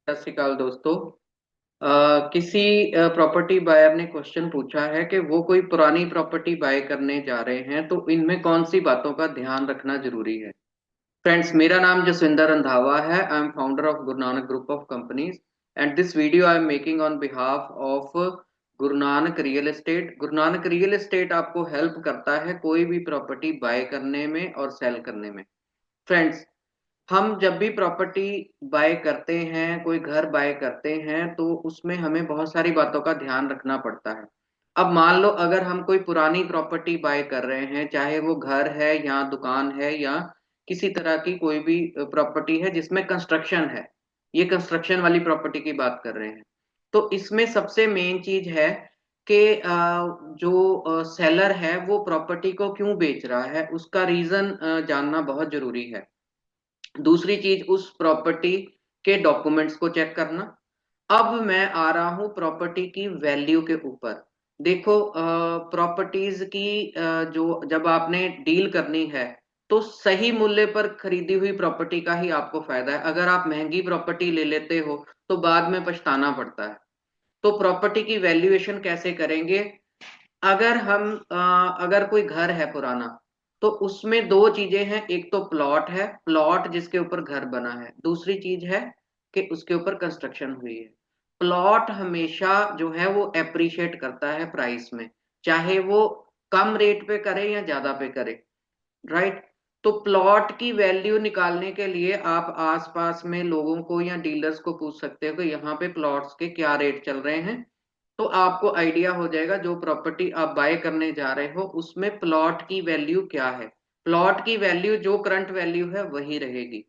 सत श्री अकाल दोस्तों। किसी प्रॉपर्टी बायर ने क्वेश्चन पूछा है कि वो कोई पुरानी प्रॉपर्टी बाय करने जा रहे हैं तो इनमें कौन सी बातों का ध्यान रखना जरूरी है। फ्रेंड्स, मेरा नाम जसविंदर रंधावा है। I am founder of Guru Nanak group of companies and this video I am making on behalf of Guru Nanak real estate. Guru Nanak real estate आपको हेल्प करता है कोई भी प्रॉपर्टी बाय करने में और सेल करने में। फ्रेंड्स, हम जब भी प्रॉपर्टी बाय करते हैं, कोई घर बाय करते हैं, तो उसमें हमें बहुत सारी बातों का ध्यान रखना पड़ता है। अब मान लो अगर हम कोई पुरानी प्रॉपर्टी बाय कर रहे हैं, चाहे वो घर है या दुकान है या किसी तरह की कोई भी प्रॉपर्टी है जिसमें कंस्ट्रक्शन है, ये कंस्ट्रक्शन वाली प्रॉपर्टी की बात कर रहे हैं, तो इसमें सबसे मेन चीज है कि जो सेलर है वो प्रॉपर्टी को क्यों बेच रहा है, उसका रीजन जानना बहुत जरूरी है। दूसरी चीज, उस प्रॉपर्टी के डॉक्यूमेंट्स को चेक करना। अब मैं आ रहा हूं प्रॉपर्टी की वैल्यू के ऊपर। देखो, प्रॉपर्टीज की जो जब आपने डील करनी है तो सही मूल्य पर खरीदी हुई प्रॉपर्टी का ही आपको फायदा है। अगर आप महंगी प्रॉपर्टी ले लेते हो तो बाद में पछताना पड़ता है। तो प्रॉपर्टी की वैल्यूएशन कैसे करेंगे? अगर हम अगर कोई घर है पुराना, तो उसमें दो चीजें हैं। एक तो प्लॉट है, प्लॉट जिसके ऊपर घर बना है। दूसरी चीज है कि उसके ऊपर कंस्ट्रक्शन हुई है। प्लॉट हमेशा जो है वो एप्रिशिएट करता है प्राइस में, चाहे वो कम रेट पे करे या ज्यादा पे करे। राइट। तो प्लॉट की वैल्यू निकालने के लिए आप आसपास में लोगों को या डीलर्स को पूछ सकते हो कि यहाँ पे प्लॉट्स के क्या रेट चल रहे हैं। तो आपको आइडिया हो जाएगा जो प्रॉपर्टी आप बाय करने जा रहे हो उसमें प्लॉट की वैल्यू क्या है। प्लॉट की वैल्यू जो करंट वैल्यू है वही रहेगी।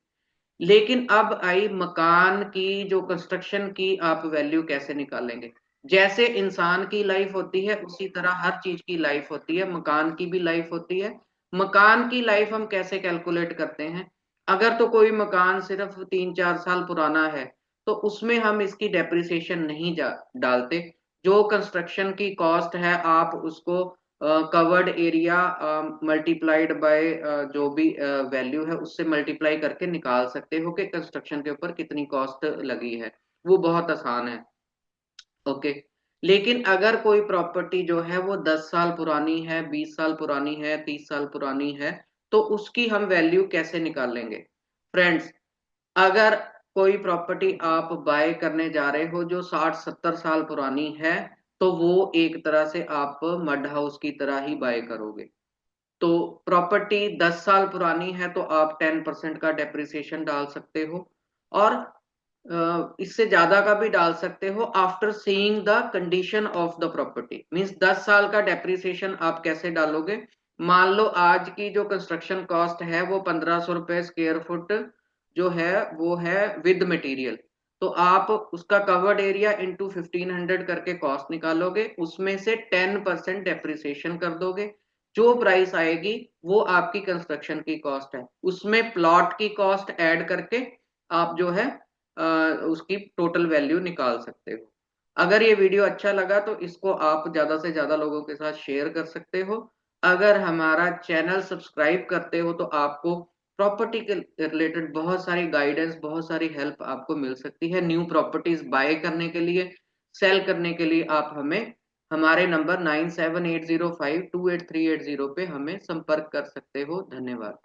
लेकिन अब आई मकान की, जो कंस्ट्रक्शन की आप वैल्यू कैसे निकालेंगे? जैसे इंसान की लाइफ होती है उसी तरह हर चीज की लाइफ होती है, मकान की भी लाइफ होती है। मकान की लाइफ हम कैसे कैलकुलेट करते हैं? अगर तो कोई मकान सिर्फ 3-4 साल पुराना है तो उसमें हम इसकी डेप्रिसिएशन नहीं डालते। जो कंस्ट्रक्शन की कॉस्ट है आप उसको कवर्ड एरिया मल्टीप्लाइड बाय जो भी वैल्यू है उससे मल्टीप्लाई करके निकाल सकते हो कि कंस्ट्रक्शन के ऊपर कितनी कॉस्ट लगी है। वो बहुत आसान है। ओके। लेकिन अगर कोई प्रॉपर्टी जो है वो 10 साल पुरानी है, 20 साल पुरानी है, 30 साल पुरानी है, तो उसकी हम वैल्यू कैसे निकालेंगे? फ्रेंड्स, अगर कोई प्रॉपर्टी आप बाय करने जा रहे हो जो 60-70 साल पुरानी है, तो वो एक तरह से आप मड हाउस की तरह ही बाय करोगे। तो प्रॉपर्टी 10 साल पुरानी है तो आप 10% का डेप्रिसिएशन डाल सकते हो, और इससे ज्यादा का भी डाल सकते हो after seeing the condition of the property. Means 10 साल का डेप्रिसिएशन आप कैसे डालोगे? मान लो आज की जो कंस्ट्रक्शन कॉस्ट है वो 1500 रुपए स्क्वायर फुट जो है वो है विद मटेरियल। तो आप उसका कवर्ड एरिया इंटू 1500 करके कॉस्ट निकालोगे, उसमें से 10% डेप्रिसिएशन कर दोगे। जो प्राइस आएगी वो आपकी कंस्ट्रक्शन की कॉस्ट है, उसमें प्लॉट की कॉस्ट ऐड करके आप जो है उसकी टोटल वैल्यू निकाल सकते हो। अगर ये वीडियो अच्छा लगा तो इसको आप ज्यादा से ज्यादा लोगों के साथ शेयर कर सकते हो। अगर हमारा चैनल सब्सक्राइब करते हो तो आपको प्रॉपर्टी के रिलेटेड बहुत सारी गाइडेंस, बहुत सारी हेल्प आपको मिल सकती है। न्यू प्रॉपर्टीज बाय करने के लिए, सेल करने के लिए आप हमें हमारे नंबर 9780528380 पे हमें संपर्क कर सकते हो। धन्यवाद।